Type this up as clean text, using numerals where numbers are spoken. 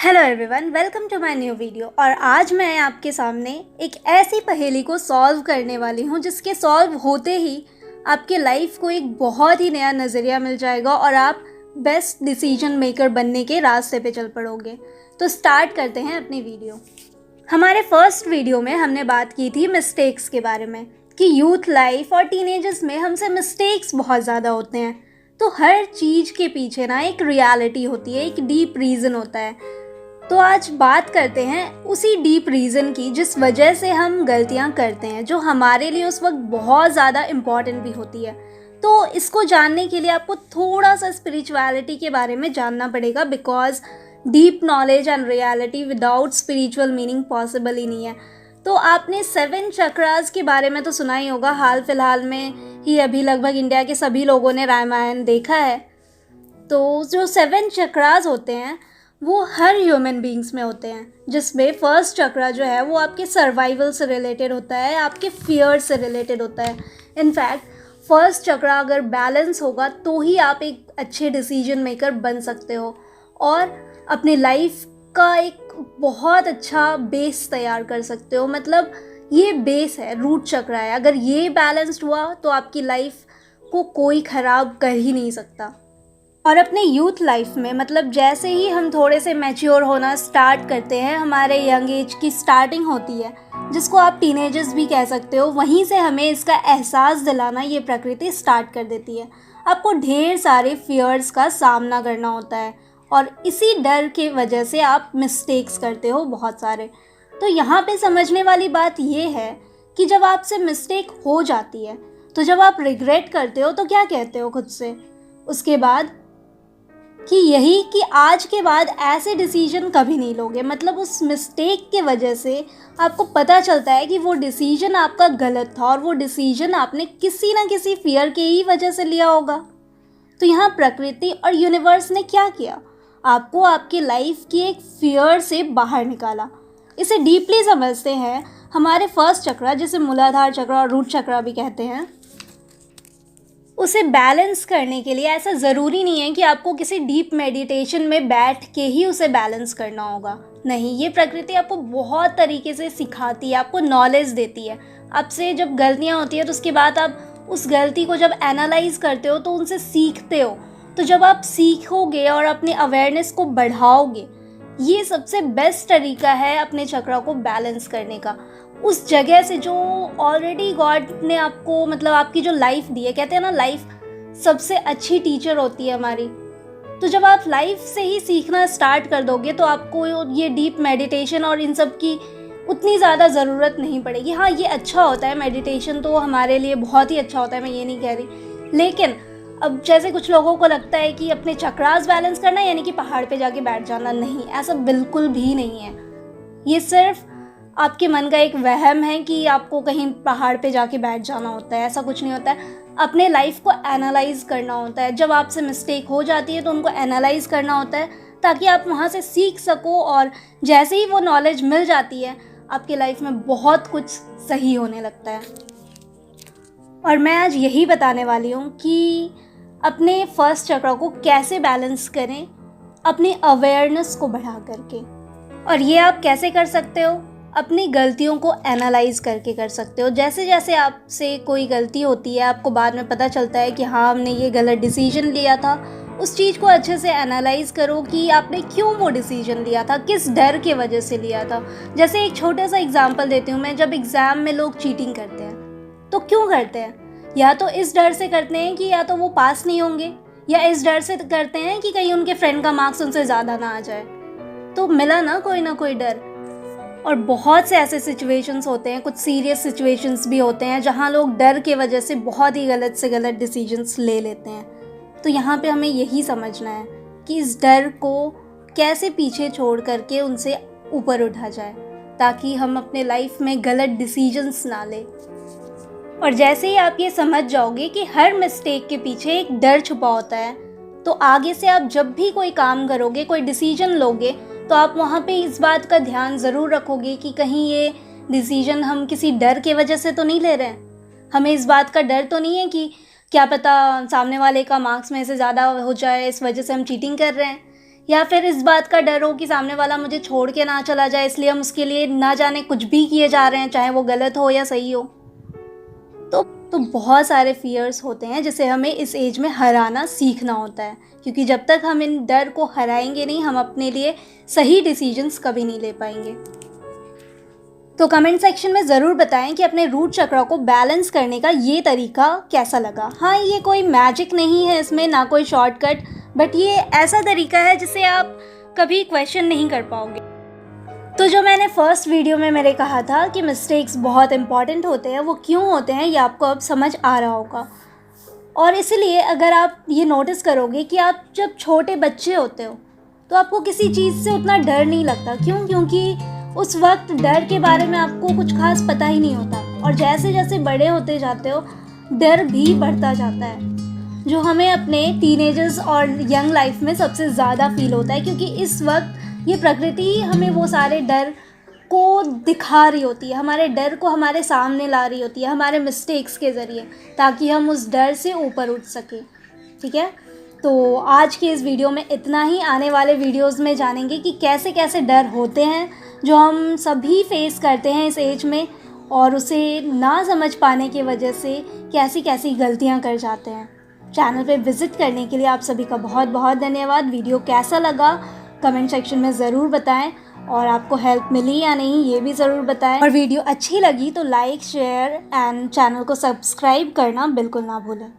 Hello everyone, welcome to my new video. और आज मैं आपके सामने एक ऐसी पहेली को सॉल्व करने वाली हूँ जिसके सॉल्व होते ही आपके लाइफ को एक बहुत ही नया नज़रिया मिल जाएगा और आप बेस्ट डिसीजन मेकर बनने के रास्ते पे चल पड़ोगे। तो स्टार्ट करते हैं अपनी वीडियो। हमारे फर्स्ट वीडियो में हमने बात की थी मिस्टेक्स के बारे में कि यूथ लाइफ और टीनेजर्स में हमसे मिस्टेक्स बहुत ज़्यादा होते हैं। तो हर चीज़ के पीछे ना एक रियलिटी होती है, एक डीप रीज़न होता है। तो आज बात करते हैं उसी डीप रीज़न की जिस वजह से हम गलतियां करते हैं, जो हमारे लिए उस वक्त बहुत ज़्यादा इम्पॉर्टेंट भी होती है। तो इसको जानने के लिए आपको थोड़ा सा स्पिरिचुअलिटी के बारे में जानना पड़ेगा, because deep knowledge and reality without spiritual meaning possible ही नहीं है। तो आपने 7 चक्रास के बारे में तो सुना ही होगा। हाल फिलहाल में ही अभी लगभग इंडिया के सभी लोगों ने रामायण देखा है। तो जो 7 चक्रास होते हैं वो हर ह्यूमन बींग्स में होते हैं, जिसमें फर्स्ट चक्रा जो है वो आपके सर्वाइवल से रिलेटेड होता है, आपके फियर से रिलेटेड होता है। इनफैक्ट फर्स्ट चक्रा अगर बैलेंस होगा तो ही आप एक अच्छे डिसीजन मेकर बन सकते हो और अपनी लाइफ का एक बहुत अच्छा बेस तैयार कर सकते हो। मतलब ये बेस है, रूट चक्रा है। अगर ये बैलेंस्ड हुआ तो आपकी लाइफ को कोई ख़राब कर ही नहीं सकता। और अपने यूथ लाइफ में, मतलब जैसे ही हम थोड़े से मैच्योर होना स्टार्ट करते हैं, हमारे यंग एज की स्टार्टिंग होती है, जिसको आप टीनेजर्स भी कह सकते हो, वहीं से हमें इसका एहसास दिलाना ये प्रकृति स्टार्ट कर देती है। आपको ढेर सारे फियर्स का सामना करना होता है और इसी डर के वजह से आप मिस्टेक्स करते हो बहुत सारे। तो यहाँ पे समझने वाली बात ये है कि जब आपसे मिस्टेक हो जाती है तो जब आप रिग्रेट करते हो तो क्या कहते हो खुद से उसके बाद कि यही कि आज के बाद ऐसे डिसीजन कभी नहीं लोगे। मतलब उस मिस्टेक के वजह से आपको पता चलता है कि वो डिसीजन आपका गलत था और वो डिसीजन आपने किसी ना किसी फियर के ही वजह से लिया होगा। तो यहाँ प्रकृति और यूनिवर्स ने क्या किया, आपको आपकी लाइफ की एक फियर से बाहर निकाला। इसे डीपली समझते हैं। हमारे फर्स्ट चक्रा, जिसे मूलाधार चक्रा और रूट चक्रा भी कहते हैं, उसे बैलेंस करने के लिए ऐसा ज़रूरी नहीं है कि आपको किसी डीप मेडिटेशन में बैठ के ही उसे बैलेंस करना होगा। नहीं, ये प्रकृति आपको बहुत तरीके से सिखाती है, आपको नॉलेज देती है। आपसे जब गलतियाँ होती है तो उसके बाद आप उस गलती को जब एनालाइज करते हो तो उनसे सीखते हो। तो जब आप सीखोगे और अपने अवेयरनेस को बढ़ाओगे, ये सबसे बेस्ट तरीका है अपने चक्रा को बैलेंस करने का। उस जगह से जो ऑलरेडी गॉड ने आपको, मतलब आपकी जो लाइफ दी है, कहते हैं ना लाइफ सबसे अच्छी टीचर होती है हमारी। तो जब आप लाइफ से ही सीखना स्टार्ट कर दोगे तो आपको ये डीप मेडिटेशन और इन सब की उतनी ज़्यादा ज़रूरत नहीं पड़ेगी। हाँ, ये अच्छा होता है, मेडिटेशन तो हमारे लिए बहुत ही अच्छा होता है, मैं ये नहीं कह रही। लेकिन अब जैसे कुछ लोगों को लगता है कि अपने चक्रास बैलेंस करना यानी कि पहाड़ पे जाके बैठ जाना, नहीं, ऐसा बिल्कुल भी नहीं है। ये सिर्फ आपके मन का एक वहम है कि आपको कहीं पहाड़ पे जाके बैठ जाना होता है। ऐसा कुछ नहीं होता है। अपने लाइफ को एनालाइज करना होता है। जब आपसे मिस्टेक हो जाती है तो उनको एनालाइज करना होता है ताकि आप वहाँ से सीख सको, और जैसे ही वो नॉलेज मिल जाती है आपकी लाइफ में बहुत कुछ सही होने लगता है। और मैं आज यही बताने वाली हूँ कि अपने फर्स्ट चक्र को कैसे बैलेंस करें अपने अवेयरनेस को बढ़ा करके। और ये आप कैसे कर सकते हो, अपनी गलतियों को एनालाइज करके कर सकते हो। जैसे जैसे आपसे कोई गलती होती है, आपको बाद में पता चलता है कि हाँ, हमने ये गलत डिसीजन लिया था, उस चीज़ को अच्छे से एनालाइज करो कि आपने क्यों वो डिसीजन लिया था, किस डर के वजह से लिया था। जैसे एक छोटा सा एग्जांपल देती हूँ मैं। जब एग्ज़ाम में लोग चीटिंग करते हैं तो क्यों करते हैं? या तो इस डर से करते हैं कि या तो वो पास नहीं होंगे, या इस डर से करते हैं कि कहीं उनके फ्रेंड का मार्क्स उनसे ज़्यादा ना आ जाए। तो मिला ना कोई डर। और बहुत से ऐसे सिचुएशंस होते हैं, कुछ सीरियस सिचुएशंस भी होते हैं जहां लोग डर के वजह से बहुत ही गलत से गलत डिसीजंस ले लेते हैं। तो यहाँ पे हमें यही समझना है कि इस डर को कैसे पीछे छोड़ करके उनसे ऊपर उठा जाए, ताकि हम अपने लाइफ में गलत डिसीजंस ना लें। और जैसे ही आप ये समझ जाओगे कि हर मिस्टेक के पीछे एक डर छुपा होता है, तो आगे से आप जब भी कोई काम करोगे, कोई डिसीजन लोगे, तो आप वहाँ पे इस बात का ध्यान ज़रूर रखोगे कि कहीं ये डिसीजन हम किसी डर के वजह से तो नहीं ले रहे हैं। हमें इस बात का डर तो नहीं है कि क्या पता सामने वाले का मार्क्स में से ज़्यादा हो जाए, इस वजह से हम चीटिंग कर रहे हैं। या फिर इस बात का डर हो कि सामने वाला मुझे छोड़ के ना चला जाए, इसलिए हम उसके लिए ना जाने कुछ भी किए जा रहे हैं, चाहे वो गलत हो या सही हो। तो बहुत सारे फियर्स होते हैं जिसे हमें इस एज में हराना सीखना होता है, क्योंकि जब तक हम इन डर को हराएंगे नहीं, हम अपने लिए सही डिसीजंस कभी नहीं ले पाएंगे। तो कमेंट सेक्शन में ज़रूर बताएं कि अपने रूट चक्र को बैलेंस करने का ये तरीका कैसा लगा। हाँ, ये कोई मैजिक नहीं है, इसमें ना कोई शॉर्टकट, बट ये ऐसा तरीका है जिसे आप कभी क्वेश्चन नहीं कर पाओगे। तो जो मैंने फर्स्ट वीडियो में मेरे कहा था कि मिस्टेक्स बहुत इंपॉर्टेंट होते हैं, वो क्यों होते हैं ये आपको अब समझ आ रहा होगा। और इसलिए अगर आप ये नोटिस करोगे कि आप जब छोटे बच्चे होते हो तो आपको किसी चीज़ से उतना डर नहीं लगता। क्यों? क्योंकि उस वक्त डर के बारे में आपको कुछ खास पता ही नहीं होता, और जैसे जैसे बड़े होते जाते हो डर भी बढ़ता जाता है, जो हमें अपने टीनेजर्स और यंग लाइफ में सबसे ज़्यादा फील होता है, क्योंकि इस वक्त ये प्रकृति ही हमें वो सारे डर को दिखा रही होती है, हमारे डर को हमारे सामने ला रही होती है हमारे मिस्टेक्स के ज़रिए, ताकि हम उस डर से ऊपर उठ सकें। ठीक है, तो आज के इस वीडियो में इतना ही। आने वाले वीडियोस में जानेंगे कि कैसे कैसे डर होते हैं जो हम सभी फेस करते हैं इस एज में, और उसे ना समझ पाने की वजह से कैसी कैसी गलतियां कर जाते हैं। चैनल पे विज़िट करने के लिए आप सभी का बहुत बहुत धन्यवाद। वीडियो कैसा लगा कमेंट सेक्शन में ज़रूर बताएं, और आपको हेल्प मिली या नहीं ये भी ज़रूर बताएं। और वीडियो अच्छी लगी तो लाइक, शेयर एंड चैनल को सब्सक्राइब करना बिल्कुल ना भूलें।